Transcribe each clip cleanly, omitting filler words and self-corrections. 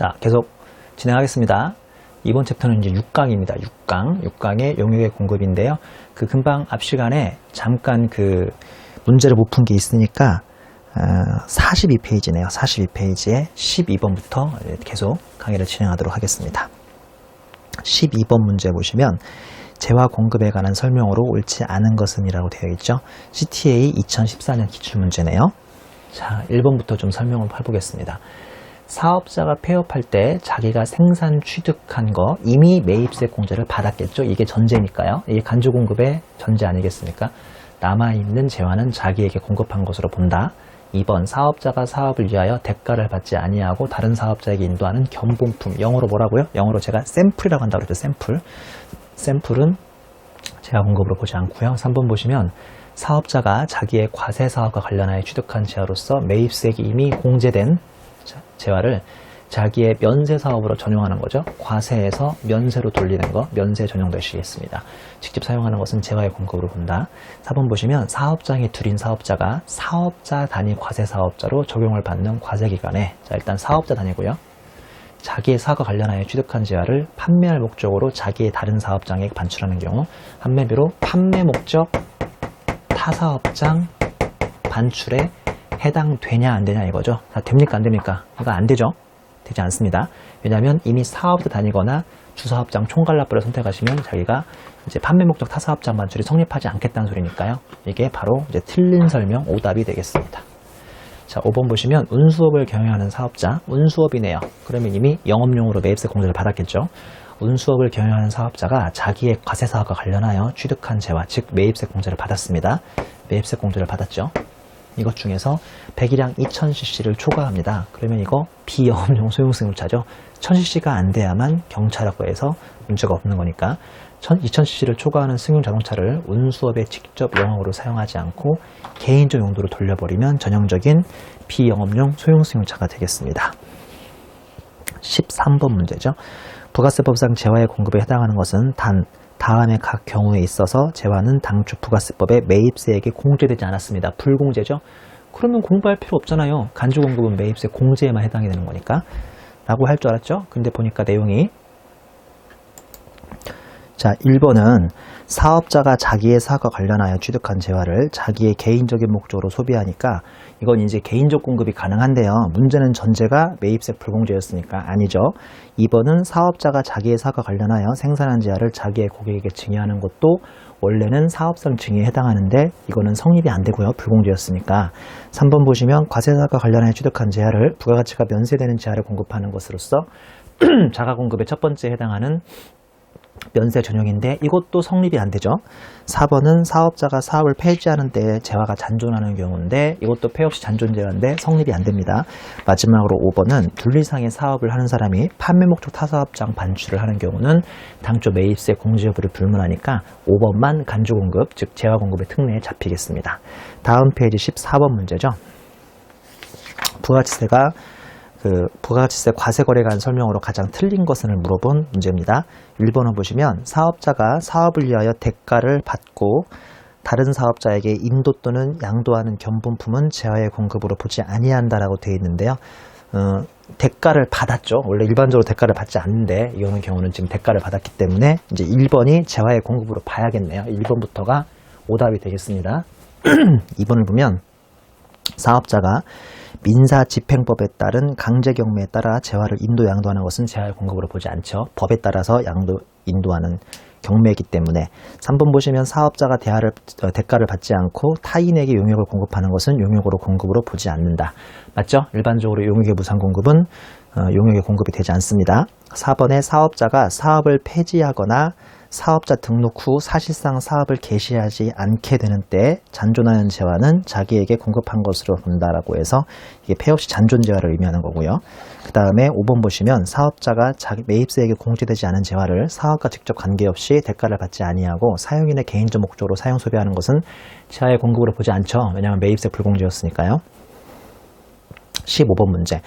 자, 계속 진행하겠습니다. 이번 챕터는 이제 6강입니다. 6강의 용역의 공급인데요. 그 금방 앞 시간에 잠깐 그 문제를 못 푼 게 있으니까 42페이지네요. 42페이지에 12번부터 계속 강의를 진행하도록 하겠습니다. 12번 문제 보시면 재화 공급에 관한 설명으로 옳지 않은 것은 이라고 되어 있죠. CTA 2014년 기출문제네요. 자, 1번부터 좀 설명을 해보겠습니다. 사업자가 폐업할 때 자기가 생산 취득한 거 이미 매입세 공제를 받았겠죠. 이게 전제니까요. 이게 간주 공급의 전제 아니겠습니까? 남아있는 재화는 자기에게 공급한 것으로 본다. 2번 사업자가 사업을 위하여 대가를 받지 아니하고 다른 사업자에게 인도하는 견본품. 영어로 뭐라고요? 영어로 제가 샘플이라고 한다고 그랬죠. 샘플은 재화 공급으로 보지 않고요. 3번 보시면 사업자가 자기의 과세 사업과 관련하여 취득한 재화로서 매입세액이 이미 공제된 재화를 자기의 면세 사업으로 전용하는 거죠. 과세에서 면세로 돌리는 거, 면세 전용되시겠습니다. 직접 사용하는 것은 재화의 공급으로 본다. 4번 보시면 사업장이 둘인 사업자가 사업자 단위 과세 사업자로 적용을 받는 과세기간에, 자, 일단 사업자 단위고요. 자기의 사업과 관련하여 취득한 재화를 판매할 목적으로 자기의 다른 사업장에 반출하는 경우 판매비로 판매 목적 타사업장 반출에 해당되냐 안 되냐 이거죠. 다 됩니까 안 됩니까? 이거 안 되죠. 되지 않습니다. 왜냐하면 이미 사업자 다니거나 주사업장 총괄납부를 선택하시면 자기가 이제 판매 목적 타사업장 반출이 성립하지 않겠다는 소리니까요. 이게 바로 이제 틀린 설명 오답이 되겠습니다. 자, 5번 보시면 운수업을 경영하는 사업자, 운수업이네요. 그러면 이미 영업용으로 매입세 공제를 받았겠죠. 운수업을 경영하는 사업자가 자기의 과세 사업과 관련하여 취득한 재화, 즉 매입세 공제를 받았습니다. 매입세 공제를 받았죠. 이것 중에서 배기량 2000cc를 초과합니다. 그러면 이거 비영업용 소형승용차죠. 1000cc가 안 돼야만 경차라고 해서 문제가 없는 거니까 2000cc를 초과하는 승용 자동차를 운수업에 직접 영업으로 사용하지 않고 개인적 용도로 돌려버리면 전형적인 비영업용 소형승용차가 되겠습니다. 13번 문제죠. 부가세법상 재화의 공급에 해당하는 것은 단 다음의 각 경우에 있어서 재화는 당초 부가세법에 매입세액이 공제되지 않았습니다. 불공제죠. 그러면 공부할 필요 없잖아요. 간주 공급은 매입세 공제에만 해당이 되는 거니까 라고 할 줄 알았죠. 근데 보니까 내용이, 자, 1번은 사업자가 자기의 사업과 관련하여 취득한 재화를 자기의 개인적인 목적으로 소비하니까 이건 이제 개인적 공급이 가능한데요. 문제는 전제가 매입세 불공제였으니까 아니죠. 2번은 사업자가 자기의 사업과 관련하여 생산한 재화를 자기의 고객에게 증여하는 것도 원래는 사업상 증여에 해당하는데 이거는 성립이 안 되고요. 불공제였으니까. 3번 보시면 과세사업과 관련하여 취득한 재화를 부가가치가 면세되는 재화를 공급하는 것으로서 자가공급의 첫 번째에 해당하는 면세 전용인데 이것도 성립이 안 되죠. 4번은 사업자가 사업을 폐지하는 때 재화가 잔존하는 경우인데 이것도 폐 없이 잔존 재화인데 성립이 안 됩니다. 마지막으로 5번은 둘 이상의 사업을 하는 사람이 판매 목적 타사업장 반출을 하는 경우는 당초 매입세 공제 여부를 불문하니까 5번만 간주 공급, 즉 재화 공급의 특례에 잡히겠습니다. 다음 페이지 14번 문제죠. 부가가치세 과세 거래에 관한 설명으로 가장 틀린 것을 물어본 문제입니다. 1번을 보시면 사업자가 사업을 위하여 대가를 받고 다른 사업자에게 인도 또는 양도하는 견본품은 재화의 공급으로 보지 아니한다라고 되어 있는데요. 대가를 받았죠. 원래 일반적으로 대가를 받지 않는데 이거는 경우는 지금 대가를 받았기 때문에 이제 1번이 재화의 공급으로 봐야겠네요. 1번부터가 오답이 되겠습니다. 2번을 보면 사업자가 민사집행법에 따른 강제경매에 따라 재화를 인도 양도하는 것은 재화의 공급으로 보지 않죠. 법에 따라서 인도하는 경매이기 때문에. 3번 보시면 사업자가 대가를 받지 않고 타인에게 용역을 공급하는 것은 용역으로 공급으로 보지 않는다. 맞죠? 일반적으로 용역의 무상 공급은 용역의 공급이 되지 않습니다. 4번에 사업자가 사업을 폐지하거나 사업자 등록 후 사실상 사업을 개시하지 않게 되는 때 잔존하는 재화는 자기에게 공급한 것으로 본다라고 해서 이게 폐 없이 잔존 재화를 의미하는 거고요. 그 다음에 5번 보시면 사업자가 자기 매입세액에 공제되지 않은 재화를 사업과 직접 관계없이 대가를 받지 아니하고 사용인의 개인적 목적으로 사용 소비하는 것은 재화의 공급으로 보지 않죠. 왜냐하면 매입세 불공제였으니까요. 15번 문제.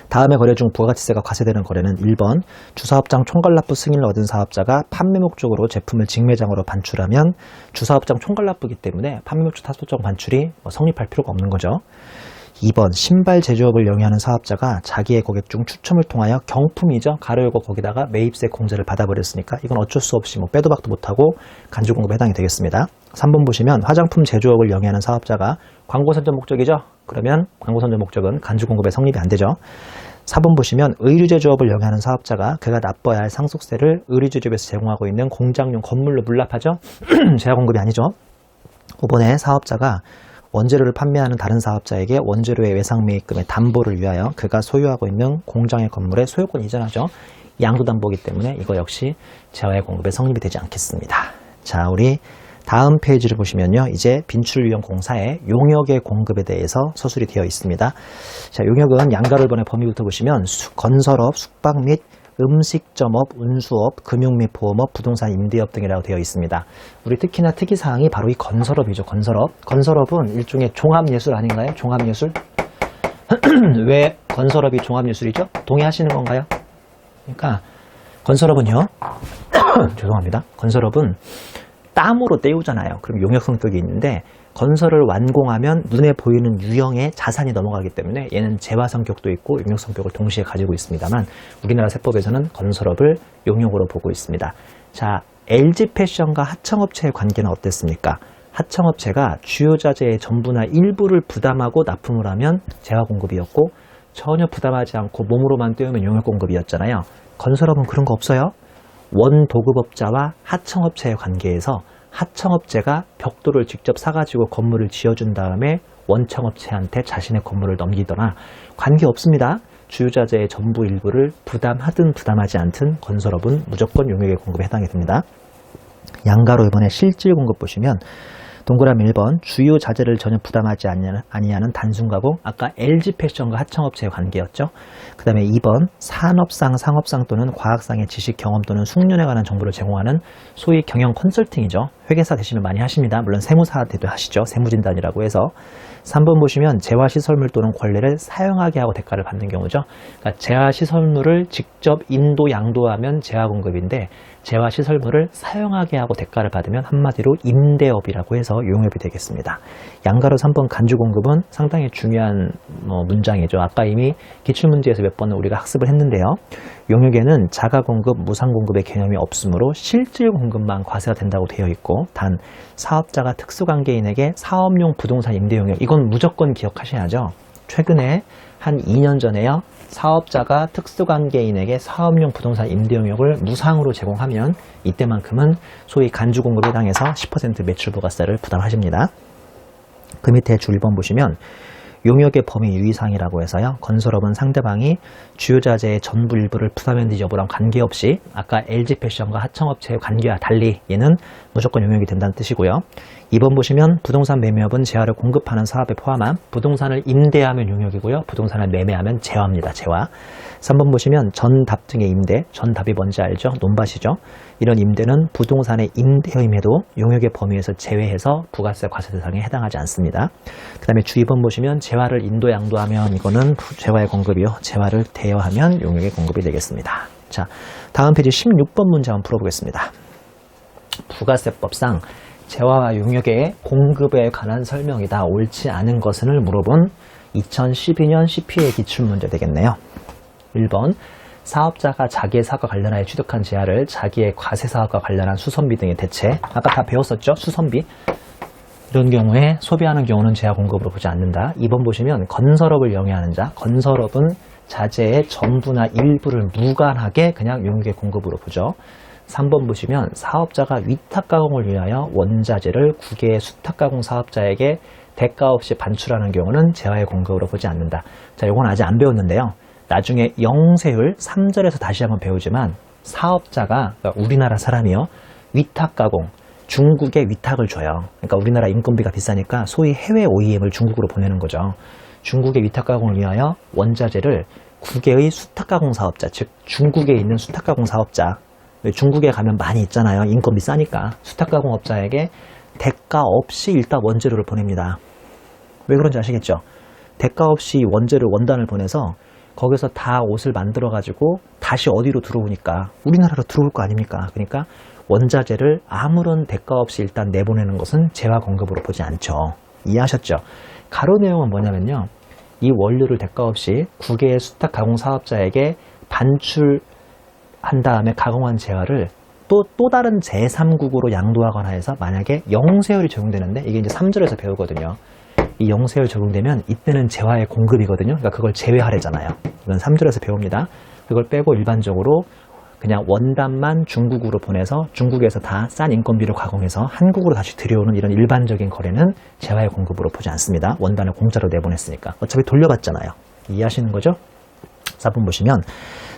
다음의 거래 중 부가가치세가 과세되는 거래는 1번 주사업장 총괄납부 승인을 얻은 사업자가 판매 목적으로 제품을 직매장으로 반출하면 주사업장 총괄납부이기 때문에 판매 목적 타사업장 반출이 성립할 필요가 없는 거죠. 2번 신발 제조업을 영위하는 사업자가 자기의 고객 중 추첨을 통하여 경품이죠. 가로 열고 거기다가 매입세 공제를 받아버렸으니까 이건 어쩔 수 없이 뭐 빼도 박도 못하고 간주 공급에 해당이 되겠습니다. 3번 보시면 화장품 제조업을 영위하는 사업자가 광고 선전 목적이죠. 그러면 광고 선전 목적은 간주 공급에 성립이 안 되죠. 4번 보시면 의류 제조업을 영위하는 사업자가 그가 납부해야 할 상속세를 의류 제조업에서 제공하고 있는 공장용 건물로 물납하죠. 제약 공급이 아니죠. 5번에 사업자가 원재료를 판매하는 다른 사업자에게 원재료의 외상 매입금의 담보를 위하여 그가 소유하고 있는 공장의 건물에 소유권 이전하죠. 양도담보이기 때문에 이거 역시 재화의 공급에 성립이 되지 않겠습니다. 자, 우리 다음 페이지를 보시면요. 이제 빈출유형 공사의 용역의 공급에 대해서 서술이 되어 있습니다. 자, 용역은 양가로 1번의 범위부터 보시면 건설업, 숙박 및 음식점업, 운수업, 금융 및 보험업, 부동산 임대업 등이라고 되어 있습니다. 우리 특히나 특이사항이 바로 이 건설업이죠. 건설업. 건설업은 일종의 종합예술 아닌가요? 종합예술? 왜 건설업이 종합예술이죠? 동의하시는 건가요? 그러니까 건설업은요. 죄송합니다. 건설업은 땀으로 때우잖아요. 그럼 용역 성격이 있는데 건설을 완공하면 눈에 보이는 유형의 자산이 넘어가기 때문에 얘는 재화 성격도 있고 용역 성격을 동시에 가지고 있습니다만 우리나라 세법에서는 건설업을 용역으로 보고 있습니다. 자, LG패션과 하청업체의 관계는 어땠습니까? 하청업체가 주요 자재의 전부나 일부를 부담하고 납품을 하면 재화 공급이었고 전혀 부담하지 않고 몸으로만 때우면 용역 공급이었잖아요. 건설업은 그런 거 없어요. 원도급업자와 하청업체의 관계에서 하청업체가 벽돌을 직접 사가지고 건물을 지어준 다음에 원청업체한테 자신의 건물을 넘기거나 관계없습니다. 주유자재의 전부 일부를 부담하든 부담하지 않든 건설업은 무조건 용역의 공급에 해당이 됩니다. 양가로 이번에 실질 공급 보시면 동그라미 1번 주요 자재를 전혀 부담하지 아니하는 단순 가공, 아까 LG패션과 하청업체의 관계였죠. 그 다음에 2번 산업상, 상업상 또는 과학상의 지식, 경험 또는 숙련에 관한 정보를 제공하는 소위 경영 컨설팅이죠. 회계사 되시면 많이 하십니다. 물론 세무사 때도 하시죠. 세무진단이라고 해서. 3번 보시면 재화시설물 또는 권리를 사용하게 하고 대가를 받는 경우죠. 그러니까 재화시설물을 직접 인도, 양도하면 재화공급인데 재화시설물을 사용하게 하고 대가를 받으면 한마디로 임대업이라고 해서 용역이 되겠습니다. 양가로 3번 간주공급은 상당히 중요한 문장이죠. 아까 이미 기출문제에서 몇 번을 우리가 학습을 했는데요. 용역에는 자가공급, 무상공급의 개념이 없으므로 실질공급만 과세가 된다고 되어 있고 단 사업자가 특수관계인에게 사업용 부동산 임대용역 이건 무조건 기억하셔야죠. 최근에 한 2년 전에요. 사업자가 특수관계인에게 사업용 부동산 임대용역을 무상으로 제공하면 이때만큼은 소위 간주공급에 해당해서 10% 매출부가세를 부담하십니다. 그 밑에 줄 1번 보시면 용역의 범위 유의사항이라고 해서요. 건설업은 상대방이 주요자재의 전부 일부를 부담했는지 여부랑 관계없이 아까 LG패션과 하청업체의 관계와 달리 얘는 무조건 용역이 된다는 뜻이고요. 2번 보시면 부동산 매매업은 재화를 공급하는 사업에 포함한 부동산을 임대하면 용역이고요. 부동산을 매매하면 재화입니다. 재화. 3번 보시면 전답 등의 임대, 전답이 뭔지 알죠? 논밭이죠. 이런 임대는 부동산의 임대임에도 용역의 범위에서 제외해서 부가세 과세 대상에 해당하지 않습니다. 그 다음에 주 2번 보시면 재화를 인도, 양도하면 이거는 재화의 공급이요. 재화를 대여하면 용역의 공급이 되겠습니다. 자, 다음 페이지 16번 문제 한번 풀어보겠습니다. 부가세법상 재화와 용역의 공급에 관한 설명이다. 옳지 않은 것을 물어본 2012년 CPA 기출문제 되겠네요. 1번 사업자가 자기의 사업과 관련하여 취득한 재화를 자기의 과세사업과 관련한 수선비 등의 대체 아까 다 배웠었죠? 수선비 이런 경우에 소비하는 경우는 재화 공급으로 보지 않는다. 2번 보시면 건설업을 영위하는 자 건설업은 자재의 전부나 일부를 무관하게 그냥 용역의 공급으로 보죠. 3번 보시면 사업자가 위탁가공을 위하여 원자재를 국외의 수탁가공 사업자에게 대가 없이 반출하는 경우는 재화의 공급으로 보지 않는다. 자, 이건 아직 안 배웠는데요. 나중에 영세율 3절에서 다시 한번 배우지만 사업자가 그러니까 우리나라 사람이요. 위탁가공, 중국에 위탁을 줘요. 그러니까 우리나라 인건비가 비싸니까 소위 해외 OEM을 중국으로 보내는 거죠. 중국의 위탁가공을 위하여 원자재를 국외의 수탁가공 사업자, 즉 중국에 있는 수탁가공 사업자 중국에 가면 많이 있잖아요. 인건비 싸니까. 수탁가공업자에게 대가 없이 일단 원재료를 보냅니다. 왜 그런지 아시겠죠? 대가 없이 원단을 보내서 거기서 다 옷을 만들어가지고 다시 어디로 들어오니까 우리나라로 들어올 거 아닙니까? 그러니까 원자재를 아무런 대가 없이 일단 내보내는 것은 재화 공급으로 보지 않죠. 이해하셨죠? 가로 내용은 뭐냐면요. 이 원료를 대가 없이 국외의 수탁 가공 사업자에게 반출한 다음에 가공한 재화를 또 다른 제3국으로 양도하거나 해서 만약에 영세율이 적용되는데 이게 이제 3절에서 배우거든요. 이 영세율 적용되면 이때는 재화의 공급이거든요. 그러니까 그걸 제외하래잖아요. 이건 3절에서 배웁니다. 그걸 빼고 일반적으로 그냥 원단만 중국으로 보내서 중국에서 다 싼 인건비로 가공해서 한국으로 다시 들여오는 이런 일반적인 거래는 재화의 공급으로 보지 않습니다. 원단을 공짜로 내보냈으니까. 어차피 돌려받잖아요. 이해하시는 거죠? 4번 보시면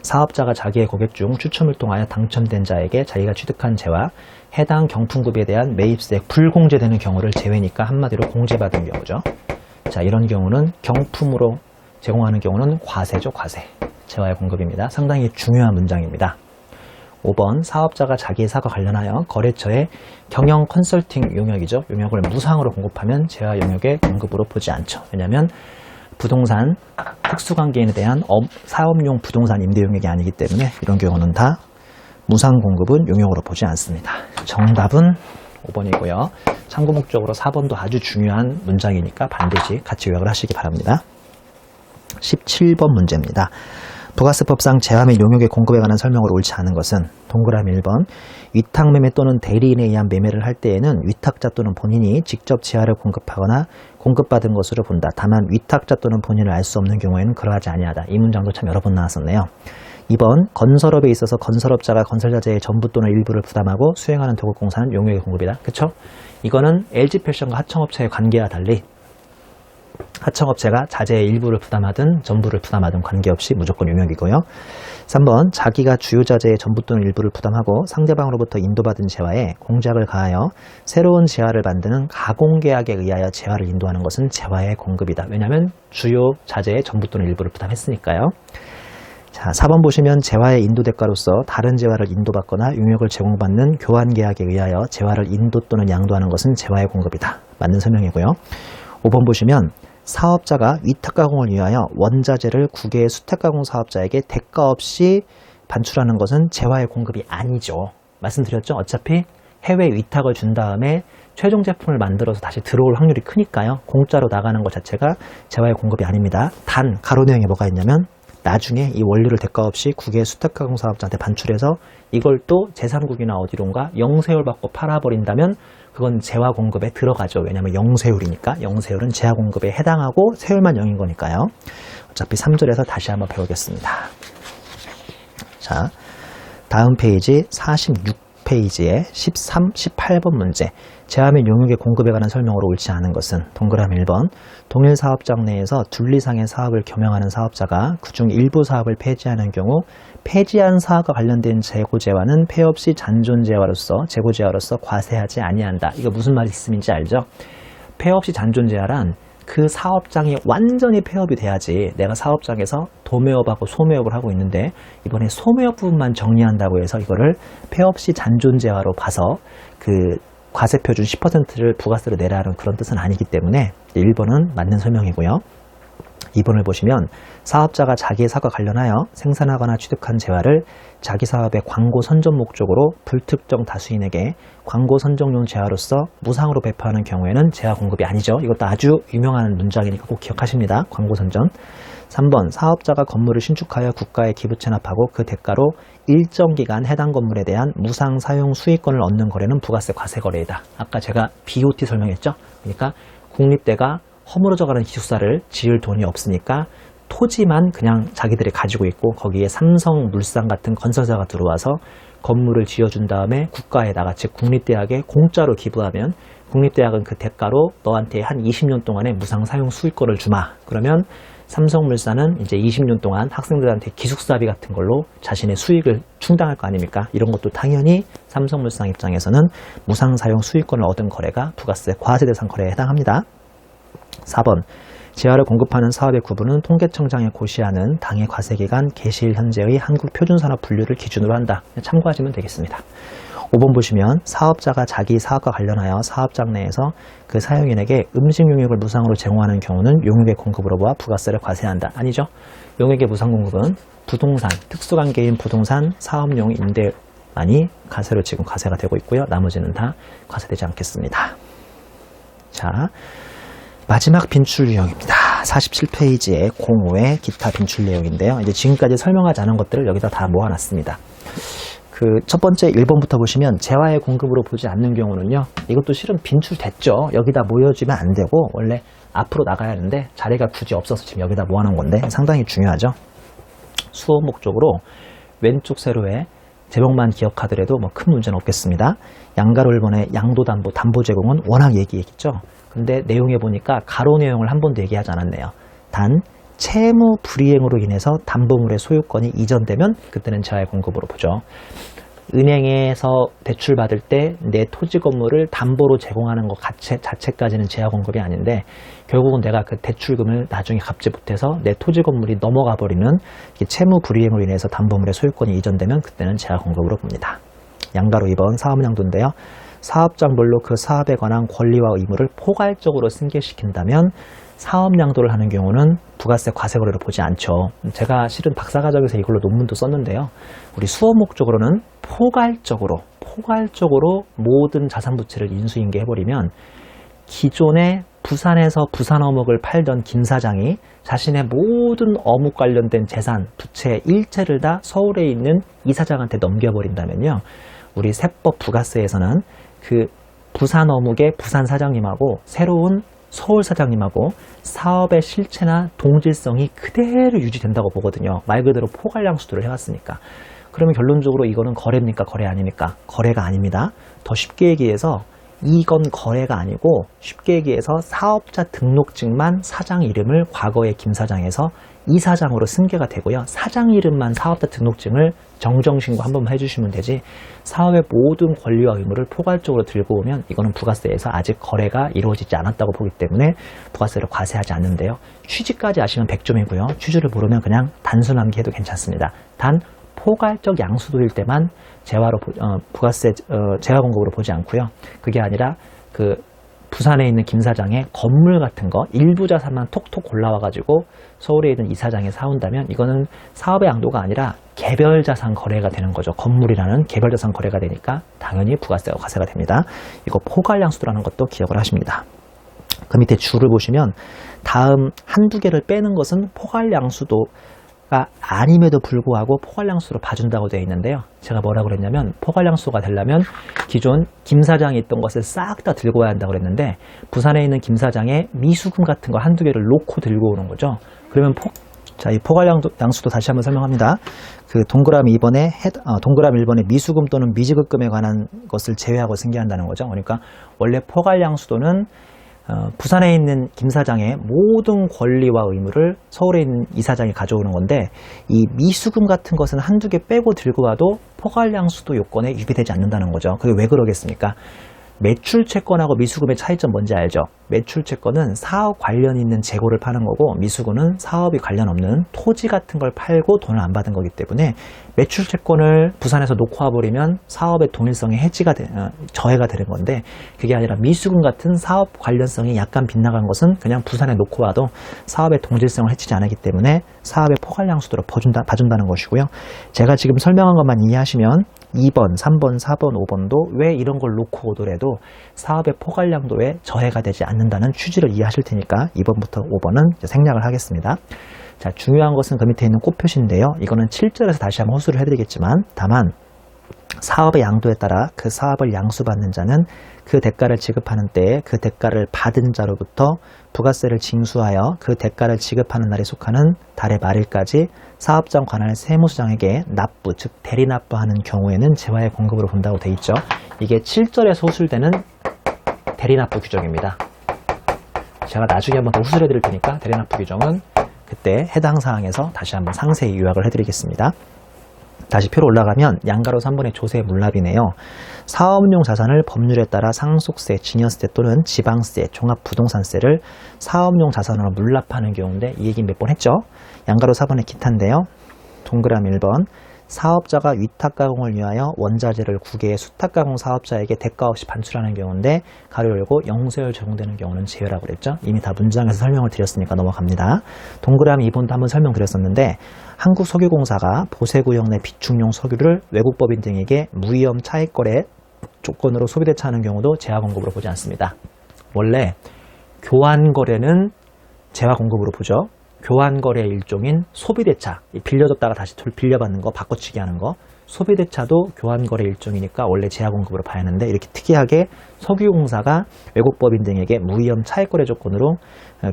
사업자가 자기의 고객 중 추첨을 통하여 당첨된 자에게 자기가 취득한 재화 해당 경품급에 대한 매입세액 불공제되는 경우를 제외니까 한마디로 공제받은 경우죠. 자, 이런 경우는 경품으로 제공하는 경우는 과세죠, 과세. 재화의 공급입니다. 상당히 중요한 문장입니다. 5번 사업자가 자기의 사업과 관련하여 거래처에 경영 컨설팅 용역이죠. 용역을 무상으로 공급하면 재화 용역의 공급으로 보지 않죠. 왜냐하면 부동산 특수관계인에 대한 사업용 부동산 임대 용역이 아니기 때문에 이런 경우는 다 무상 공급은 용역으로 보지 않습니다. 정답은 5번이고요. 참고 목적으로 4번도 아주 중요한 문장이니까 반드시 같이 요약을 하시기 바랍니다. 17번 문제입니다. 부가세법상 재화 및 용역의 공급에 관한 설명으로 옳지 않은 것은 동그라미 1번 위탁매매 또는 대리인에 의한 매매를 할 때에는 위탁자 또는 본인이 직접 재화를 공급하거나 공급받은 것으로 본다. 다만 위탁자 또는 본인을 알 수 없는 경우에는 그러하지 아니하다. 이 문장도 참 여러 번 나왔었네요. 2번 건설업에 있어서 건설업자가 건설자재의 전부 또는 일부를 부담하고 수행하는 도급공사는 용역의 공급이다. 그쵸? 이거는 LG패션과 하청업체의 관계와 달리 하청업체가 자재의 일부를 부담하든 전부를 부담하든 관계없이 무조건 용역이고요. 3번 자기가 주요 자재의 전부 또는 일부를 부담하고 상대방으로부터 인도받은 재화에 공작을 가하여 새로운 재화를 만드는 가공계약에 의하여 재화를 인도하는 것은 재화의 공급이다. 왜냐하면 주요 자재의 전부 또는 일부를 부담했으니까요. 자, 4번 보시면 재화의 인도 대가로서 다른 재화를 인도받거나 용역을 제공받는 교환계약에 의하여 재화를 인도 또는 양도하는 것은 재화의 공급이다. 맞는 설명이고요. 5번 보시면 사업자가 위탁가공을 위하여 원자재를 국외의 수탁가공 사업자에게 대가 없이 반출하는 것은 재화의 공급이 아니죠. 말씀드렸죠? 어차피 해외 위탁을 준 다음에 최종 제품을 만들어서 다시 들어올 확률이 크니까요. 공짜로 나가는 것 자체가 재화의 공급이 아닙니다. 단 가로내용에 뭐가 있냐면 나중에 이 원료를 대가 없이 국외 수탁가공 사업자한테 반출해서 이걸 또 제3국이나 어디론가 영세율 받고 팔아버린다면 그건 재화 공급에 들어가죠. 왜냐하면 영세율이니까. 영세율은 재화 공급에 해당하고 세율만 0인 거니까요. 어차피 3절에서 다시 한번 배우겠습니다. 자, 다음 페이지 46페이지에 13, 18번 문제. 재화 및 용역의 공급에 관한 설명으로 옳지 않은 것은 동그라미 1번 동일 사업장 내에서 둘리상의 사업을 겸용하는 사업자가 그중 일부 사업을 폐지하는 경우 폐지한 사업과 관련된 재고재화는 폐업시 잔존재화로서 재고재화로서 과세하지 아니한다. 이거 무슨 말씀인지 알죠? 폐업시 잔존재화란 그 사업장이 완전히 폐업이 돼야지 내가 사업장에서 도매업하고 소매업을 하고 있는데 이번에 소매업 부분만 정리한다고 해서 이거를 폐업시 잔존재화로 봐서 그 과세표준 10%를 부가세로 내라는 그런 뜻은 아니기 때문에 1번은 맞는 설명이고요. 2번을 보시면 사업자가 자기의 사업과 관련하여 생산하거나 취득한 재화를 자기 사업의 광고 선전 목적으로 불특정 다수인에게 광고 선정용 재화로서 무상으로 배포하는 경우에는 재화 공급이 아니죠. 이것도 아주 유명한 문장이니까 꼭 기억하십니다. 광고 선전. 3번 사업자가 건물을 신축하여 국가에 기부 체납하고 그 대가로 일정 기간 해당 건물에 대한 무상 사용 수익권을 얻는 거래는 부가세 과세 거래이다. 아까 제가 BOT 설명했죠. 그러니까 국립대가 허물어져가는 기숙사를 지을 돈이 없으니까 토지만 그냥 자기들이 가지고 있고 거기에 삼성물산 같은 건설사가 들어와서 건물을 지어준 다음에 국가에다가 즉 국립대학에 공짜로 기부하면 국립대학은 그 대가로 너한테 한 20년 동안의 무상 사용 수익권을 주마. 그러면 삼성물산은 이제 20년 동안 학생들한테 기숙사비 같은 걸로 자신의 수익을 충당할 거 아닙니까? 이런 것도 당연히 삼성물산 입장에서는 무상 사용 수익권을 얻은 거래가 부가세 과세 대상 거래에 해당합니다. 4번 재화를 공급하는 사업의 구분은 통계청장에 고시하는 당해 과세기간 개시일 현재의 한국표준산업 분류를 기준으로 한다. 참고하시면 되겠습니다. 5번 보시면 사업자가 자기 사업과 관련하여 사업장 내에서 그 사용인에게 음식 용역을 무상으로 제공하는 경우는 용역의 공급으로 보아 부가세를 과세한다. 아니죠. 용역의 무상 공급은 부동산, 특수관계인 부동산, 사업용 임대만이 과세로 지금 과세가 되고 있고요. 나머지는 다 과세되지 않겠습니다. 자, 마지막 빈출 유형입니다. 47페이지에 05의 기타 빈출 내용인데요. 이제 지금까지 설명하지 않은 것들을 여기다 다 모아놨습니다. 그 첫 번째 1번부터 보시면 재화의 공급으로 보지 않는 경우는요. 이것도 실은 빈출됐죠. 여기다 모여지면 안 되고 원래 앞으로 나가야 하는데 자리가 굳이 없어서 지금 여기다 모아놓은 건데 상당히 중요하죠. 수업 목적으로 왼쪽 세로에 제목만 기억하더라도 뭐 큰 문제는 없겠습니다. 양가로 1번의 양도담보, 담보 제공은 워낙 얘기했죠. 근데 내용에 보니까 가로 내용을 한 번도 얘기하지 않았네요. 단 채무 불이행으로 인해서 담보물의 소유권이 이전되면 그때는 재화의 공급으로 보죠. 은행에서 대출 받을 때 내 토지 건물을 담보로 제공하는 것 자체까지는 재화 공급이 아닌데 결국은 내가 그 대출금을 나중에 갚지 못해서 내 토지 건물이 넘어가 버리는 채무 불이행으로 인해서 담보물의 소유권이 이전되면 그때는 재화 공급으로 봅니다. 양가로 2번 사업 양도인데요. 사업장별로 그 사업에 관한 권리와 의무를 포괄적으로 승계시킨다면 사업 양도를 하는 경우는 부가세 과세거래로 보지 않죠. 제가 실은 박사과정에서 이걸로 논문도 썼는데요. 우리 수업 목적으로는 포괄적으로 모든 자산부채를 인수인계해버리면 기존에 부산에서 부산 어묵을 팔던 김 사장이 자신의 모든 어묵 관련된 재산, 부채 일체를 다 서울에 있는 이 사장한테 넘겨버린다면요. 우리 세법 부가세에서는 그 부산 어묵의 부산 사장님하고 새로운 서울 사장님하고 사업의 실체나 동질성이 그대로 유지된다고 보거든요. 말 그대로 포괄량수도를 해왔으니까. 그러면 결론적으로 이거는 거래입니까? 거래 아닙니까? 거래가 아닙니다. 더 쉽게 얘기해서 이건 거래가 아니고 쉽게 얘기해서 사업자 등록증만 사장 이름을 과거의 김 사장에서 이 사장으로 승계가 되고요. 사장 이름만 사업자 등록증을 정정신고 한 번만 해주시면 되지 사업의 모든 권리와 의무를 포괄적으로 들고 오면 이거는 부가세에서 아직 거래가 이루어지지 않았다고 보기 때문에 부가세를 과세하지 않는데요. 취지까지 아시면 100점이고요. 취지를 모르면 그냥 단순 암기해도 괜찮습니다. 단 포괄적 양수도일 때만 재화로 부가세 재화 공급으로 보지 않고요. 그게 아니라 그 부산에 있는 김 사장의 건물 같은 거 일부 자산만 톡톡 골라와가지고 서울에 있는 이 사장이 사온다면 이거는 사업의 양도가 아니라 개별 자산 거래가 되는 거죠. 건물이라는 개별 자산 거래가 되니까 당연히 부가세가 과세가 됩니다. 이거 포괄 양수도라는 것도 기억을 하십니다. 그 밑에 줄을 보시면 다음 한두 개를 빼는 것은 포괄 양수도가 아님에도 불구하고 포괄량수로 봐준다고 되어 있는데요. 제가 뭐라고 그랬냐면 포괄량수가 되려면 기존 김 사장이 있던 것을 싹 다 들고 와야 한다고 그랬는데 부산에 있는 김 사장의 미수금 같은 거 한두 개를 놓고 들고 오는 거죠. 그러면 자, 이 포괄량수도 다시 한번 설명합니다. 그 동그라미 2번에 동그라미 1번에 미수금 또는 미지급금에 관한 것을 제외하고 승계한다는 거죠. 그러니까 원래 포괄량수도는 부산에 있는 김 사장의 모든 권리와 의무를 서울에 있는 이 사장이 가져오는 건데 이 미수금 같은 것은 한두 개 빼고 들고 와도 포괄량수도 요건에 위배되지 않는다는 거죠. 그게 왜 그러겠습니까? 매출채권하고 미수금의 차이점 뭔지 알죠? 매출채권은 사업 관련 있는 재고를 파는 거고 미수금은 사업이 관련 없는 토지 같은 걸 팔고 돈을 안 받은 거기 때문에 매출채권을 부산에서 놓고 와버리면 사업의 동일성이 저해가 되는 건데 그게 아니라 미수금 같은 사업 관련성이 약간 빗나간 것은 그냥 부산에 놓고 와도 사업의 동질성을 해치지 않기 때문에 사업의 포괄량수도로 봐준다는 것이고요. 제가 지금 설명한 것만 이해하시면 2번, 3번, 4번, 5번도 왜 이런 걸 놓고 오더라도 사업의 포괄량도에 저해가 되지 않는다는 취지를 이해하실 테니까 2번부터 5번은 생략을 하겠습니다. 자, 중요한 것은 그 밑에 있는 꽃표시인데요. 이거는 7절에서 다시 한번 호수를 해드리겠지만 다만 사업의 양도에 따라 그 사업을 양수받는 자는 그 대가를 지급하는 때에 그 대가를 받은 자로부터 부가세를 징수하여 그 대가를 지급하는 날에 속하는 달의 말일까지 사업장 관할 세무서장에게 납부, 즉 대리납부하는 경우에는 재화의 공급으로 본다고 돼 있죠. 이게 7절에서 호술되는 대리납부 규정입니다. 제가 나중에 한번 더 호술해 드릴 테니까 대리납부 규정은 그때 해당 사항에서 다시 한번 상세히 요약을 해드리겠습니다. 다시 표로 올라가면 양가로 3번의 조세 물납이네요. 사업용 자산을 법률에 따라 상속세, 증여세 또는 지방세, 종합부동산세를 사업용 자산으로 물납하는 경우인데 이 얘기 몇 번 했죠. 양가로 4번의 기타인데요. 동그라미 1번 사업자가 위탁가공을 위하여 원자재를 국외의 수탁가공 사업자에게 대가 없이 반출하는 경우인데 가로 열고 영세율 적용되는 경우는 제외라고 그랬죠. 이미 다 문장에서 설명을 드렸으니까 넘어갑니다. 동그라미 2번도 한번 설명드렸었는데 한국석유공사가 보세구역 내 비축용 석유를 외국법인 등에게 무위험 차익거래 조건으로 소비대차하는 경우도 재화공급으로 보지 않습니다. 원래 교환거래는 재화공급으로 보죠. 교환거래의 일종인 소비대차, 빌려줬다가 다시 빌려받는 거, 바꿔치기 하는 거, 소비대차도 교환거래 일종이니까 원래 재화공급으로 봐야 하는데, 이렇게 특이하게 석유공사가 외국법인 등에게 무위험 차액거래 조건으로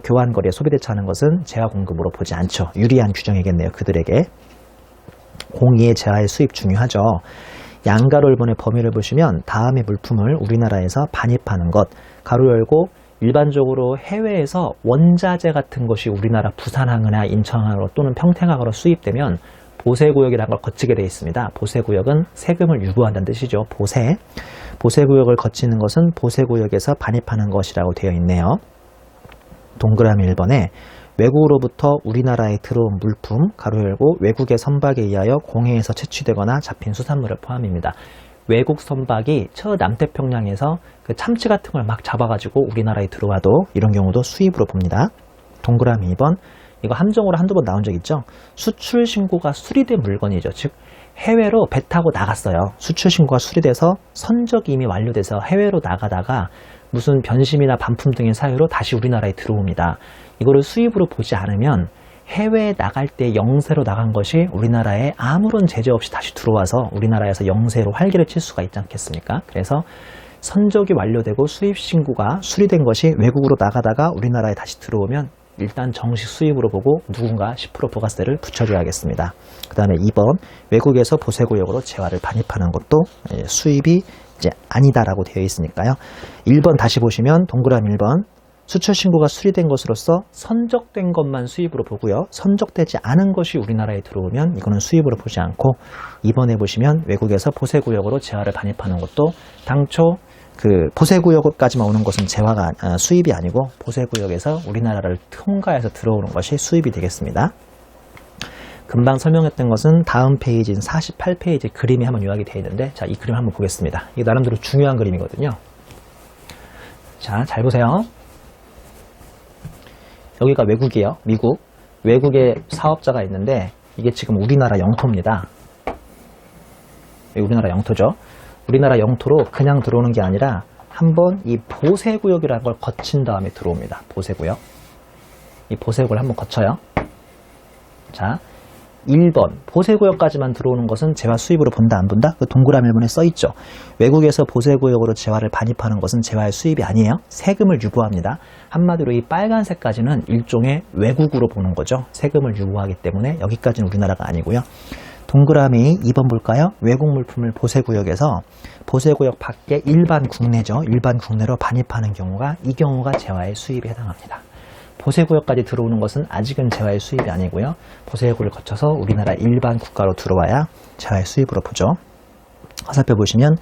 교환거래, 소비대차 하는 것은 재화공급으로 보지 않죠. 유리한 규정이겠네요, 그들에게. 공의의 재화의 수입 중요하죠. 양가로 1번의 범위를 보시면 다음의 물품을 우리나라에서 반입하는 것, 가로 열고 일반적으로 해외에서 원자재 같은 것이 우리나라 부산항이나 인천항으로 또는 평택항으로 수입되면 보세구역이라는 걸 거치게 되어 있습니다. 보세구역은 세금을 유도한다는 뜻이죠. 보세구역을 거치는 것은 보세구역에서 반입하는 것이라고 되어 있네요. 동그라미 1번에 외국으로부터 우리나라에 들어온 물품, 가로 열고 외국의 선박에 의하여 공해에서 채취되거나 잡힌 수산물을 포함입니다. 외국 선박이 남태평양에서 그 참치 같은 걸 막 잡아가지고 우리나라에 들어와도 이런 경우도 수입으로 봅니다. 동그라미 2번, 이거 함정으로 한두 번 나온 적 있죠? 수출 신고가 수리된 물건이죠. 즉 해외로 배 타고 나갔어요. 수출 신고가 수리돼서 선적이 이미 완료돼서 해외로 나가다가 무슨 변심이나 반품 등의 사유로 다시 우리나라에 들어옵니다. 이거를 수입으로 보지 않으면 해외에 나갈 때 영세로 나간 것이 우리나라에 아무런 제재 없이 다시 들어와서 우리나라에서 영세로 활기를 칠 수가 있지 않겠습니까? 그래서 선적이 완료되고 수입 신고가 수리된 것이 외국으로 나가다가 우리나라에 다시 들어오면 일단 정식 수입으로 보고 누군가 10% 부가세를 붙여줘야겠습니다. 그 다음에 2번, 외국에서 보세구역으로 재화를 반입하는 것도 수입이 이제 아니다라고 되어 있으니까요. 1번 다시 보시면 동그라미 1번, 수출 신고가 수리된 것으로서 선적된 것만 수입으로 보고요. 선적되지 않은 것이 우리나라에 들어오면 이거는 수입으로 보지 않고, 2번에 보시면 외국에서 보세구역으로 재화를 반입하는 것도 당초 그 보세구역까지만 오는 것은 재화가 수입이 아니고 보세구역에서 우리나라를 통과해서 들어오는 것이 수입이 되겠습니다. 금방 설명했던 것은 다음 페이지인 48페이지 그림이 한번 요약이 되어 있는데, 자, 이 그림 한번 보겠습니다. 이게 나름대로 중요한 그림이거든요. 자, 잘 보세요. 여기가 외국이에요. 미국. 외국에 사업자가 있는데 이게 지금 우리나라 영토입니다. 우리나라 영토죠. 우리나라 영토로 그냥 들어오는 게 아니라 한번 이 보세구역이라는 걸 거친 다음에 들어옵니다. 보세구역. 이 보세구역을 한번 거쳐요. 자, 1번 보세구역까지만 들어오는 것은 재화 수입으로 본다 안 본다? 그 동그라미 1번에 써있죠. 외국에서 보세구역으로 재화를 반입하는 것은 재화의 수입이 아니에요. 세금을 유보합니다. 한마디로 이 빨간색까지는 일종의 외국으로 보는 거죠. 세금을 유보하기 때문에 여기까지는 우리나라가 아니고요. 동그라미 2번 볼까요? 외국 물품을 보세구역에서 보세구역 밖에 일반 국내죠. 일반 국내로 반입하는 경우가, 이 경우가 재화의 수입에 해당합니다. 보세구역까지 들어오는 것은 아직은 재화의 수입이 아니고요. 보세구역을 거쳐서 우리나라 일반 국가로 들어와야 재화의 수입으로 보죠. 화살표 보시면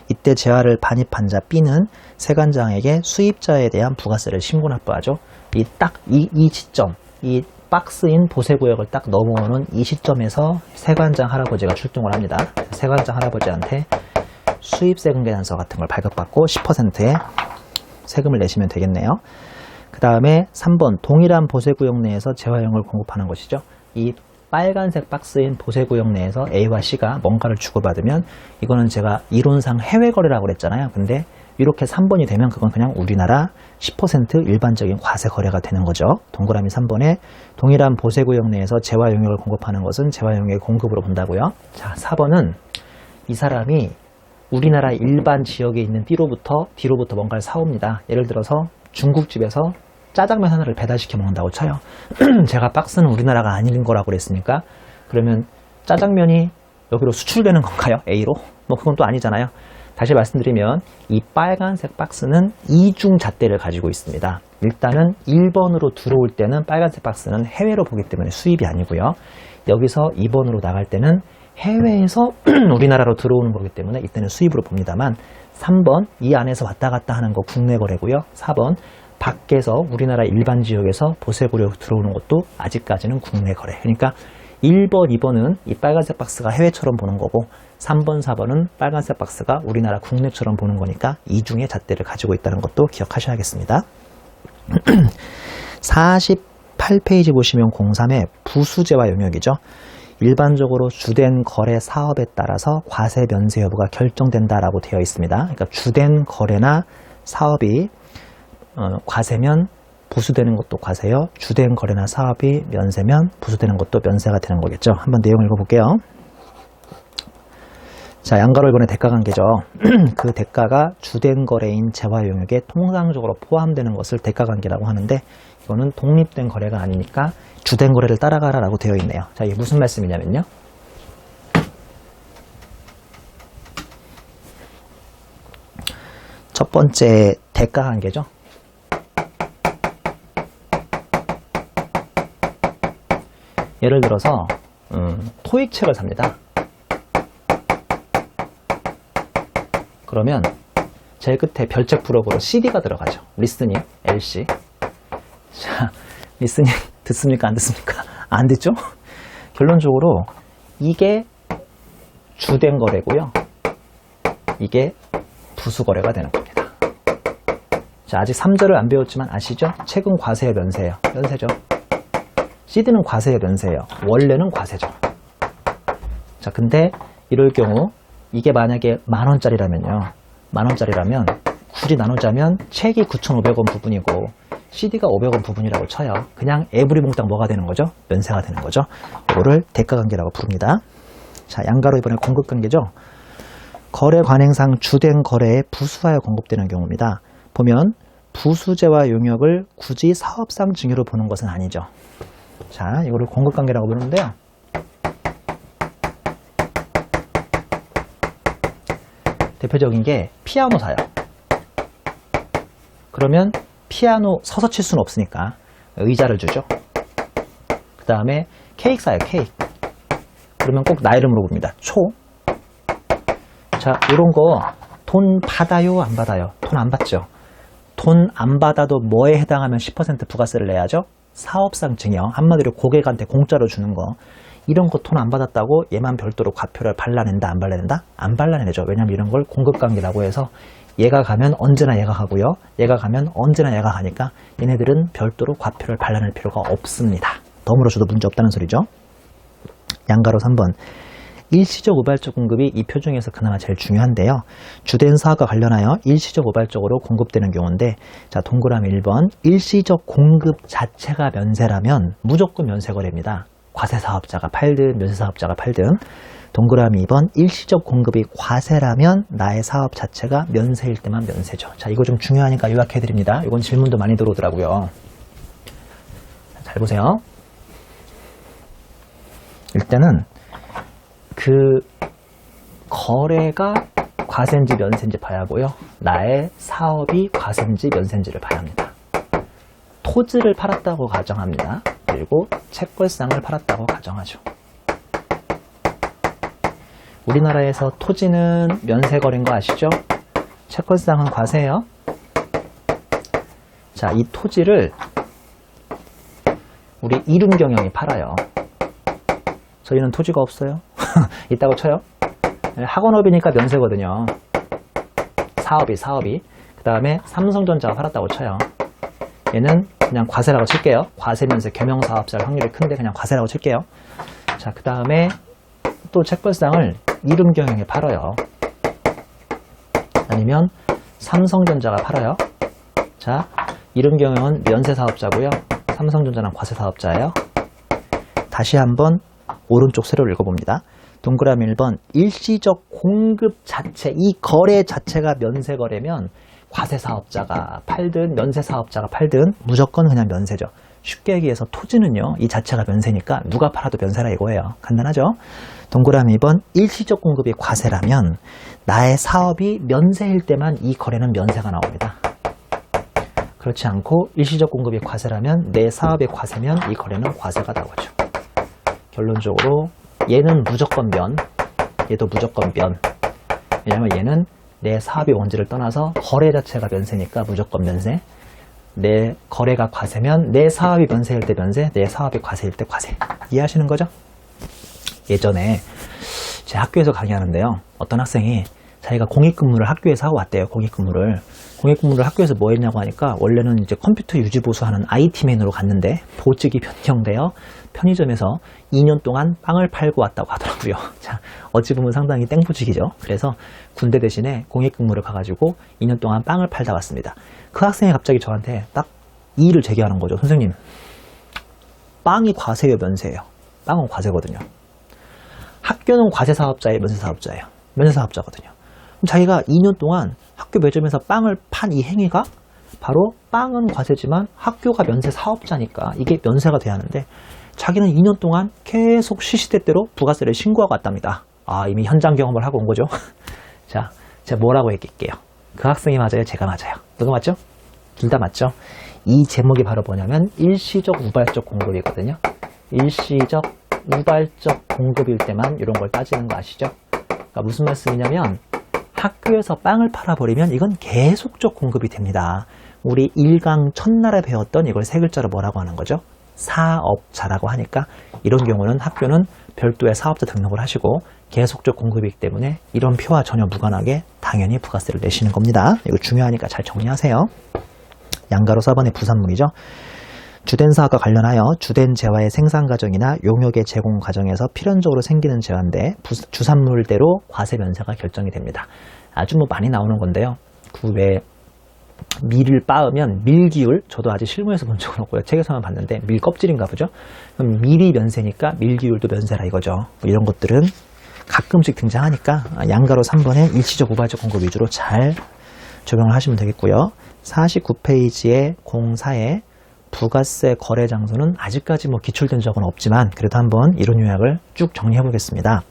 이때 재화를 반입한 자 B는 세관장에게 수입자에 대한 부가세를 신고 납부하죠. 이 시점, 이 박스인 보세구역을 딱 넘어오는 이 시점에서 세관장 할아버지가 출동을 합니다. 세관장 할아버지한테 수입세금 계산서 같은 걸 발급받고 10%의 세금을 내시면 되겠네요. 그 다음에 3번, 동일한 보세구역 내에서 재화용을 공급하는 것이죠. 이 빨간색 박스인 보세구역 내에서 A와 C가 뭔가를 주고받으면, 이거는 제가 이론상 해외거래라고 그랬잖아요. 근데 이렇게 3번이 되면 그건 그냥 우리나라 10% 일반적인 과세 거래가 되는 거죠. 동그라미 3번에 동일한 보세구역 내에서 재화 용역을 공급하는 것은 재화 용역의 공급으로 본다고요. 자, 4번은 이 사람이 우리나라 일반 지역에 있는 B로부터 D로부터 뭔가를 사옵니다. 예를 들어서 중국집에서 짜장면 하나를 배달시켜 먹는다고 쳐요. 제가 박스는 우리나라가 아닌 거라고 그랬으니까, 그러면 짜장면이 여기로 수출되는 건가요? A로? 뭐 그건 또 아니잖아요. 다시 말씀드리면 이 빨간색 박스는 이중 잣대를 가지고 있습니다. 일단은 1번으로 들어올 때는 빨간색 박스는 해외로 보기 때문에 수입이 아니고요. 여기서 2번으로 나갈 때는 해외에서 우리나라로 들어오는 거기 때문에 이때는 수입으로 봅니다만, 3번 이 안에서 왔다 갔다 하는 거 국내 거래고요. 4번 밖에서 우리나라 일반 지역에서 보세구역 들어오는 것도 아직까지는 국내 거래. 그러니까 1번, 2번은 이 빨간색 박스가 해외처럼 보는 거고, 3번, 4번은 빨간색 박스가 우리나라 국내처럼 보는 거니까 이중의 잣대를 가지고 있다는 것도 기억하셔야겠습니다. 48페이지 보시면 03의 부수재화 용역이죠. 일반적으로 주된 거래 사업에 따라서 과세 면세 여부가 결정된다라고 되어 있습니다. 그러니까 주된 거래나 사업이 과세면 부수되는 것도 과세요. 주된 거래나 사업이 면세면 부수되는 것도 면세가 되는 거겠죠. 한번 내용 읽어볼게요. 자, 양가로 이번에 대가관계죠. 그 대가가 주된 거래인 재화 용역에 통상적으로 포함되는 것을 대가관계라고 하는데 이거는 독립된 거래가 아니니까 주된 거래를 따라가라 라고 되어 있네요. 자, 이게 무슨 말씀이냐면요. 첫 번째 대가관계죠. 예를 들어서 토익책을 삽니다. 그러면 제일 끝에 별책 부록으로 CD가 들어가죠. 리스닝, LC. 자, 리스닝 듣습니까? 안 듣습니까? 안 듣죠? 결론적으로 이게 주된 거래고요. 이게 부수 거래가 되는 겁니다. 자, 아직 3절을 안 배웠지만 아시죠? 책은 과세예요, 면세예요? 면세죠. CD는 과세예요, 면세예요? 원래는 과세죠. 자, 근데 이럴 경우 이게 만약에 10,000원짜리라면요. 10,000원짜리라면 굳이 나누자면 책이 9,500원 부분이고 CD가 500원 부분이라고 쳐요. 그냥 에브리 몽땅 뭐가 되는 거죠? 면세가 되는 거죠. 이거를 대가관계라고 부릅니다. 자, 양가로 이번에 공급관계죠. 거래 관행상 주된 거래에 부수하여 공급되는 경우입니다. 보면 부수재와 용역을 굳이 사업상 증여로 보는 것은 아니죠. 자, 이거를 공급관계라고 부르는데요. 대표적인 게 피아노 사요. 그러면 피아노 서서 칠 수는 없으니까 의자를 주죠. 그 다음에 케이크 사요. 케이크. 그러면 꼭 나 이름으로 부릅니다. 초. 자, 이런 거 돈 받아요? 안 받아요? 돈 안 받죠. 돈 안 받아도 뭐에 해당하면 10% 부가세를 내야죠? 사업상 증여. 한마디로 고객한테 공짜로 주는 거. 이런 거 돈 안 받았다고 얘만 별도로 과표를 발라낸다, 안 발라낸다? 안 발라내죠. 왜냐면 이런 걸 공급관계라고 해서 얘가 가면 언제나 얘가 가고요. 얘가 가면 언제나 얘가 가니까 얘네들은 별도로 과표를 발라낼 필요가 없습니다. 덤으로 줘도 문제 없다는 소리죠. 양가로 3번. 일시적 우발적 공급이 이 표 중에서 그나마 제일 중요한데요. 주된 사업과 관련하여 일시적 우발적으로 공급되는 경우인데, 자, 동그라미 1번. 일시적 공급 자체가 면세라면 무조건 면세거래입니다. 과세사업자가 팔든 면세사업자가 팔든. 동그라미 2번. 일시적 공급이 과세라면 나의 사업 자체가 면세일 때만 면세죠. 자, 이거 좀 중요하니까 요약해드립니다. 이건 질문도 많이 들어오더라고요. 잘 보세요. 일단은 그 거래가 과세인지 면세인지 봐야 하고요. 나의 사업이 과세인지 면세인지를 봐야 합니다. 토지를 팔았다고 가정합니다. 그리고 채권상을 팔았다고 가정하죠. 우리나라에서 토지는 면세거래인 거 아시죠? 채권상은 과세예요. 자, 이 토지를 우리 이룸경영이 팔아요. 저희는 토지가 없어요. 있다고 쳐요. 학원업이니까 면세거든요. 사업이. 그 다음에 삼성전자가 팔았다고 쳐요. 얘는 그냥 과세라고 칠게요. 과세면세 겸용사업자일 확률이 큰데 그냥 과세라고 칠게요. 자, 그 다음에 또 채권상을 이룸경영에 팔아요. 아니면 삼성전자가 팔아요. 자, 이룸경영은 면세사업자고요. 삼성전자는 과세사업자예요. 다시 한번 오른쪽 세로를 읽어봅니다. 동그라미 1번. 일시적 공급 자체, 이 거래 자체가 면세거래면 과세사업자가 팔든 면세사업자가 팔든 무조건 그냥 면세죠. 쉽게 얘기해서 토지는요, 이 자체가 면세니까 누가 팔아도 면세라 이거예요. 간단하죠? 동그라미 2번. 일시적 공급이 과세라면 나의 사업이 면세일 때만 이 거래는 면세가 나옵니다. 그렇지 않고 일시적 공급이 과세라면 내 사업이 과세면 이 거래는 과세가 나오죠. 결론적으로 얘는 무조건 면, 얘도 무조건 면. 왜냐면 얘는 내 사업의 원지를 떠나서 거래 자체가 면세니까 무조건 면세. 내 거래가 과세면 내 사업이 면세일 때 면세, 내 사업이 과세일 때 과세. 이해하시는 거죠? 예전에 제 학교에서 강의하는데요. 어떤 학생이 자기가 공익근무를 학교에서 하고 왔대요. 공익근무를 학교에서 뭐 했냐고 하니까 원래는 이제 컴퓨터 유지보수하는 IT맨으로 갔는데 보직이 변경되어 편의점에서 2년 동안 빵을 팔고 왔다고 하더라고요. 자, 어찌 보면 상당히 땡보직이죠. 그래서 군대 대신에 공익근무를 가가지고 2년 동안 빵을 팔다 왔습니다. 그 학생이 갑자기 저한테 딱 이의를 제기하는 거죠. 선생님, 빵이 과세예요, 면세예요? 빵은 과세거든요. 학교는 과세사업자예요, 면세사업자예요? 면세사업자거든요. 그럼 자기가 2년 동안 학교 매점에서 빵을 판 이 행위가 바로 빵은 과세지만 학교가 면세사업자니까 이게 면세가 돼야 하는데, 자기는 2년 동안 계속 시시때때로 부가세를 신고하고 왔답니다. 아, 이미 현장 경험을 하고 온 거죠. 자, 제가 뭐라고 얘기할게요. 그 학생이 맞아요? 제가 맞아요? 누가 맞죠? 둘 다 맞죠? 이 제목이 바로 뭐냐면 일시적 우발적 공급이거든요. 일시적 우발적 공급일 때만 이런 걸 따지는 거 아시죠? 그러니까 무슨 말씀이냐면 학교에서 빵을 팔아버리면 이건 계속적 공급이 됩니다. 우리 1강 첫날에 배웠던 이걸 세 글자로 뭐라고 하는 거죠? 사업자라고 하니까 이런 경우는 학교는 별도의 사업자 등록을 하시고 계속적 공급이기 때문에 이런 표와 전혀 무관하게 당연히 부가세를 내시는 겁니다. 이거 중요하니까 잘 정리하세요. 양가로 4번의 부산문이죠. 주된 사업과 관련하여 주된 재화의 생산 과정이나 용역의 제공 과정에서 필연적으로 생기는 재화인데 주산물대로 과세 면세가 결정이 됩니다. 아주 뭐 많이 나오는 건데요. 그 외에 밀을 빻으면 밀기울, 저도 아직 실무에서 본 적은 없고요. 책에서만 봤는데 밀 껍질인가 보죠. 그럼 밀이 면세니까 밀기울도 면세라 이거죠. 뭐 이런 것들은 가끔씩 등장하니까 양가로 3번에 일시적 우발적 공급 위주로 잘 적용을 하시면 되겠고요. 49페이지의 04에 부가세 거래 장소는 아직까지 뭐 기출된 적은 없지만 그래도 한번 이론 요약을 쭉 정리해 보겠습니다.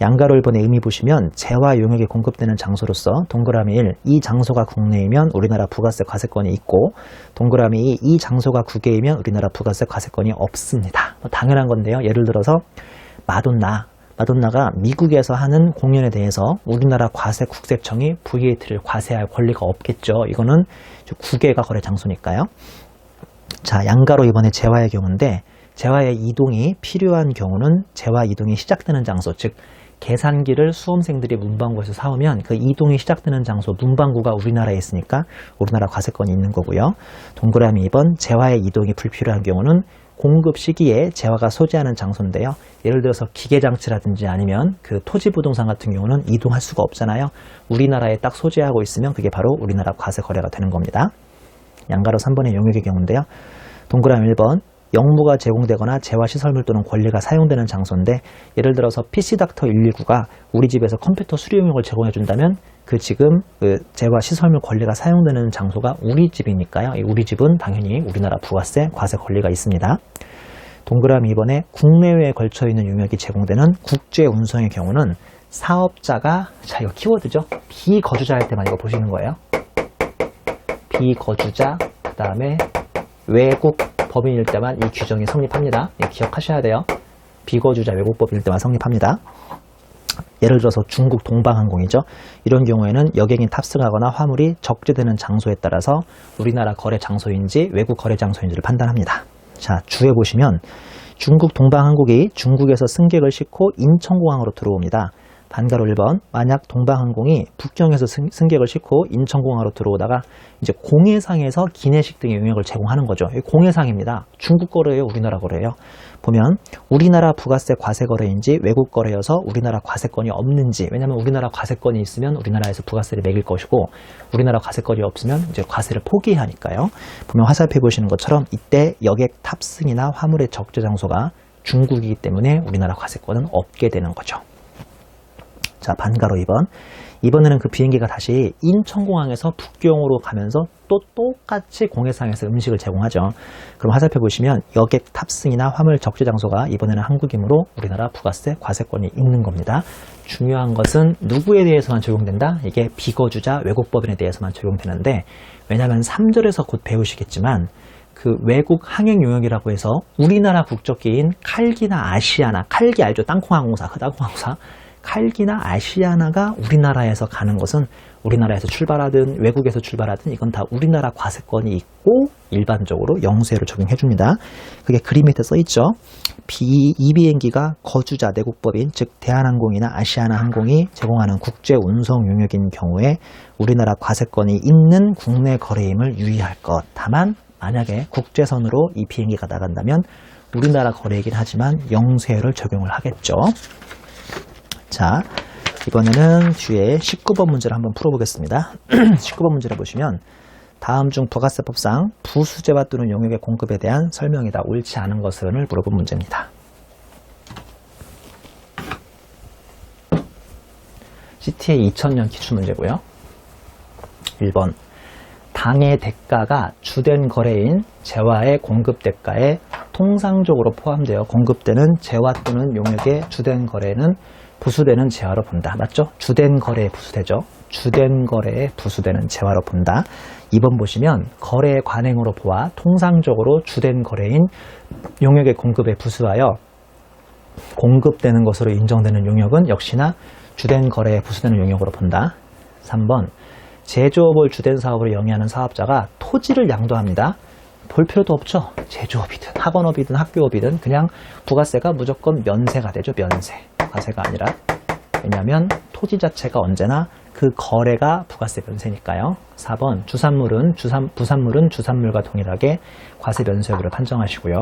양가로 1번의 의미 보시면 재화 용역이 공급되는 장소로서 동그라미 1, 이 장소가 국내이면 우리나라 부가세 과세권이 있고 동그라미 2, 이 장소가 국외이면 우리나라 부가세 과세권이 없습니다. 뭐 당연한 건데요. 예를 들어서 마돈나가 미국에서 하는 공연에 대해서 우리나라 과세국세청이 VAT를 과세할 권리가 없겠죠. 이거는 국외가 거래 장소니까요. 자, 양가로 이번에 재화의 경우인데 재화의 이동이 필요한 경우는 재화 이동이 시작되는 장소, 즉 계산기를 수험생들이 문방구에서 사오면 그 이동이 시작되는 장소, 문방구가 우리나라에 있으니까 우리나라 과세권이 있는 거고요. 동그라미 2번 재화의 이동이 불필요한 경우는 공급 시기에 재화가 소지하는 장소인데요. 예를 들어서 기계장치라든지 아니면 그 토지부동산 같은 경우는 이동할 수가 없잖아요. 우리나라에 딱 소지하고 있으면 그게 바로 우리나라 과세 거래가 되는 겁니다. 양가로 3번의 용역의 경우인데요. 동그라미 1번 영무가 제공되거나 재화시설물 또는 권리가 사용되는 장소인데 예를 들어서 PC닥터 119가 우리 집에서 컴퓨터 수리 용역을 제공해준다면 그 지금 그 재화시설물 권리가 사용되는 장소가 우리 집이니까요. 우리 집은 당연히 우리나라 부가세 과세 권리가 있습니다. 동그라미 2번에 국내외에 걸쳐있는 용역이 제공되는 국제운송의 경우는 사업자가, 자 이거 키워드죠. 비거주자 할 때만 이거 보시는 거예요. 비거주자, 그 다음에 외국 법인일 때만 이 규정이 성립합니다. 기억하셔야 돼요. 비거주자 외국법인일 때만 성립합니다. 예를 들어서 중국 동방항공이죠. 이런 경우에는 여객이 탑승하거나 화물이 적재되는 장소에 따라서 우리나라 거래 장소인지 외국 거래 장소인지를 판단합니다. 자, 주에 보시면 중국 동방항공이 중국에서 승객을 싣고 인천공항으로 들어옵니다. 반가로 1번, 만약 동방항공이 북경에서 승객을 싣고 인천공항으로 들어오다가 이제 공해상에서 기내식 등의 용역을 제공하는 거죠. 공해상입니다. 중국 거래예요, 우리나라 거래예요. 보면 우리나라 부가세 과세 거래인지 외국 거래여서 우리나라 과세권이 없는지, 왜냐하면 우리나라 과세권이 있으면 우리나라에서 부가세를 매길 것이고 우리나라 과세권이 없으면 이제 과세를 포기하니까요. 보면 화살표 보시는 것처럼 이때 여객 탑승이나 화물의 적재 장소가 중국이기 때문에 우리나라 과세권은 없게 되는 거죠. 자, 반가로 2번. 이번에는 그 비행기가 다시 인천공항에서 북경으로 가면서 또 똑같이 공해상에서 음식을 제공하죠. 그럼 화살표 보시면 여객 탑승이나 화물 적재 장소가 이번에는 한국이므로 우리나라 부가세 과세권이 있는 겁니다. 중요한 것은 누구에 대해서만 적용된다? 이게 비거주자 외국법인에 대해서만 적용되는데, 왜냐하면 3절에서 곧 배우시겠지만 그 외국 항행 용역이라고 해서 우리나라 국적기인 칼기나 아시아나, 칼기 알죠? 땅콩항공사, 그 땅콩항공사. 칼기나 아시아나가 우리나라에서 가는 것은 우리나라에서 출발하든 외국에서 출발하든 이건 다 우리나라 과세권이 있고 일반적으로 영수회로 적용해 줍니다. 그게 그림 밑에 써 있죠. 이 비행기가 거주자 내국법인, 즉 대한항공이나 아시아나항공이 제공하는 국제 운송 용역인 경우에 우리나라 과세권이 있는 국내 거래임을 유의할 것. 다만 만약에 국제선으로 이 비행기가 나간다면 우리나라 거래이긴 하지만 영수회를 적용을 하겠죠. 자, 이번에는 뒤에 19번 문제를 한번 풀어보겠습니다. 19번 문제를 보시면 다음 중 부가세법상 부수재화 또는 용역의 공급에 대한 설명이다. 옳지 않은 것은을 물어본 문제입니다. CTA 2000년 기출문제고요. 1번 당의 대가가 주된 거래인 재화의 공급 대가에 통상적으로 포함되어 공급되는 재화 또는 용역의 주된 거래는 부수되는 재화로 본다. 맞죠? 주된 거래에 부수되죠. 주된 거래에 부수되는 재화로 본다. 2번 보시면 거래의 관행으로 보아 통상적으로 주된 거래인 용역의 공급에 부수하여 공급되는 것으로 인정되는 용역은 역시나 주된 거래에 부수되는 용역으로 본다. 3번 제조업을 주된 사업으로 영위하는 사업자가 토지를 양도합니다. 볼 필요도 없죠. 제조업이든 학원업이든 학교업이든 그냥 부가세가 무조건 면세가 되죠. 면세. 과세가 아니라. 왜냐하면 토지 자체가 언제나 그 거래가 부가세 면세니까요. 4번 부산물은 주산물과 동일하게 과세 면세 여부를 판정하시고요.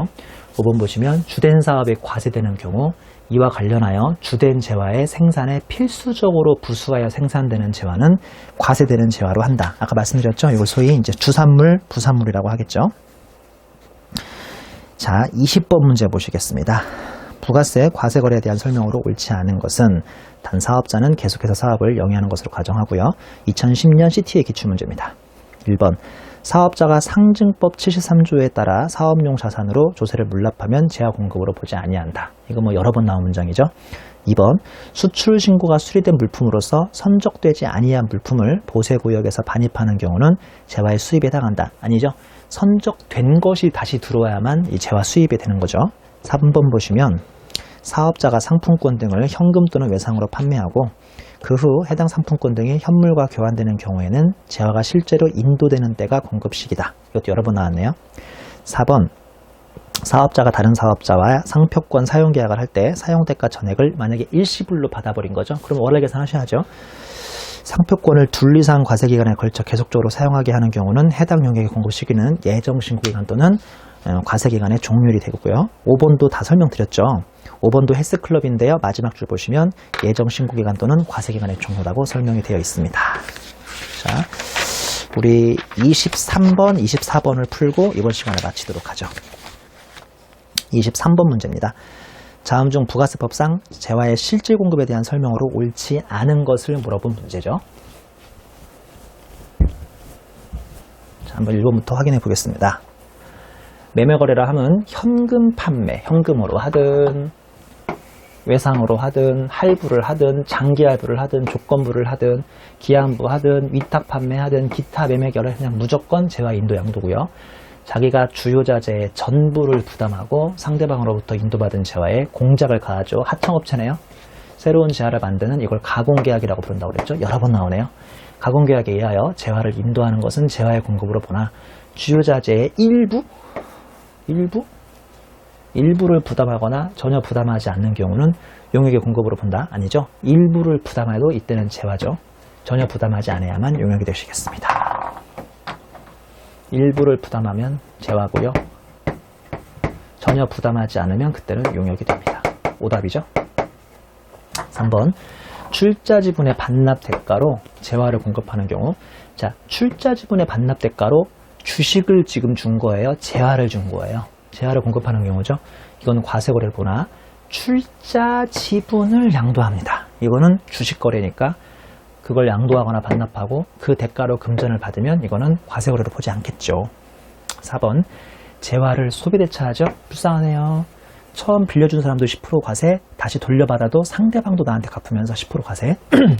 5번 보시면 주된 사업이 과세되는 경우 이와 관련하여 주된 재화의 생산에 필수적으로 부수하여 생산되는 재화는 과세되는 재화로 한다. 아까 말씀드렸죠? 이걸 소위 이제 주산물, 부산물이라고 하겠죠. 자, 20번 문제 보시겠습니다. 부가세, 과세 거래에 대한 설명으로 옳지 않은 것은 단 사업자는 계속해서 사업을 영위하는 것으로 가정하고요. 2010년 CTA 기출문제입니다. 1번 사업자가 상증법 73조에 따라 사업용 자산으로 조세를 물납하면 재화 공급으로 보지 아니한다. 이거 뭐 여러 번 나온 문장이죠. 2번 수출 신고가 수리된 물품으로서 선적되지 아니한 물품을 보세구역에서 반입하는 경우는 재화의 수입에 해당한다. 아니죠. 선적된 것이 다시 들어와야만 이 재화 수입이 되는 거죠. 3번 보시면 사업자가 상품권 등을 현금 또는 외상으로 판매하고 그 후 해당 상품권 등이 현물과 교환되는 경우에는 재화가 실제로 인도되는 때가 공급 시기다. 이것도 여러 번 나왔네요. 4번 사업자가 다른 사업자와 상표권 사용 계약을 할 때 사용대가 전액을 만약에 일시불로 받아버린 거죠. 그럼 원래 계산하셔야죠. 상표권을 둘 이상 과세기간에 걸쳐 계속적으로 사용하게 하는 경우는 해당 용역의 공급 시기는 예정신고기간 또는 과세기간의 종료일이 되고요. 5번도 다 설명드렸죠. 5번도 헬스클럽인데요. 마지막 줄 보시면 예정신고기간 또는 과세기간의 종료라고 설명이 되어 있습니다. 자, 우리 23번, 24번을 풀고 이번 시간을 마치도록 하죠. 23번 문제입니다. 다음 중 부가세법상 재화의 실질 공급에 대한 설명으로 옳지 않은 것을 물어본 문제죠. 자, 한번 1번부터 확인해 보겠습니다. 매매 거래라 하면 현금 판매, 현금으로 하든 외상으로 하든 할부를 하든 장기 할부를 하든 조건부를 하든 기한부 하든 위탁 판매하든 기타 매매 거래 그냥 무조건 재화 인도 양도고요. 자기가 주요자재의 전부를 부담하고 상대방으로부터 인도받은 재화에 공작을 가하죠. 하청업체네요. 새로운 재화를 만드는 이걸 가공계약이라고 부른다고 그랬죠. 여러 번 나오네요. 가공계약에 의하여 재화를 인도하는 것은 재화의 공급으로 보나 주요자재의 일부를 부담하거나 전혀 부담하지 않는 경우는 용역의 공급으로 본다? 아니죠. 일부를 부담해도 이때는 재화죠. 전혀 부담하지 않아야만 용역이 되시겠습니다. 일부를 부담하면 재화고요. 전혀 부담하지 않으면 그때는 용역이 됩니다. 오답이죠. 3번 출자 지분의 반납 대가로 재화를 공급하는 경우 자, 출자 지분의 반납 대가로 주식을 지금 준 거예요? 재화를 준 거예요? 재화를 공급하는 경우죠. 이건 과세거래를 보나 출자 지분을 양도합니다. 이거는 주식거래니까 그걸 양도하거나 반납하고 그 대가로 금전을 받으면 이거는 과세거래로 보지 않겠죠. 4번 재화를 소비대차하죠. 불쌍하네요. 처음 빌려준 사람도 10% 과세, 다시 돌려받아도 상대방도 나한테 갚으면서 10% 과세.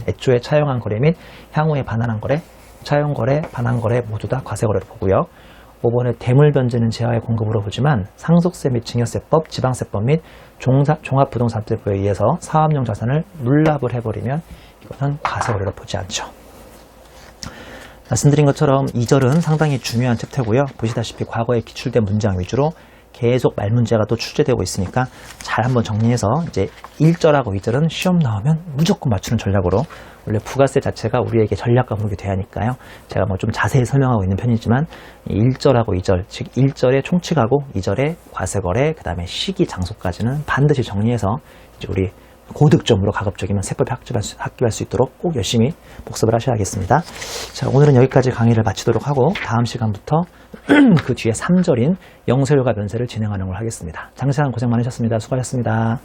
애초에 차용한 거래 및 향후에 반환한 거래, 차용거래, 반환거래 모두 다 과세거래로 보고요. 5번에 대물변제는 재화의 공급으로 보지만 상속세 및 증여세법, 지방세법 및 종합부동산세법에 의해서 사업용 자산을 물납을 해버리면 이거는 과세거래로 보지 않죠. 말씀드린 것처럼 2절은 상당히 중요한 챕터고요. 보시다시피 과거에 기출된 문장 위주로 계속 말문제가 또 출제되고 있으니까 잘 한번 정리해서 이제 1절하고 2절은 시험 나오면 무조건 맞추는 전략으로 원래 부가세 자체가 우리에게 전략 과목이 돼야 하니까요. 제가 뭐 좀 자세히 설명하고 있는 편이지만 1절하고 2절, 즉 1절에 총칙하고 2절에 과세거래, 그 다음에 시기, 장소까지는 반드시 정리해서 이제 우리 고득점으로 가급적이면 세법에 합격할 수 있도록 꼭 열심히 복습을 하셔야겠습니다. 자, 오늘은 여기까지 강의를 마치도록 하고 다음 시간부터 그 뒤에 3절인 영세율과 변세를 진행하는 걸 하겠습니다. 장시간 고생 많으셨습니다. 수고하셨습니다.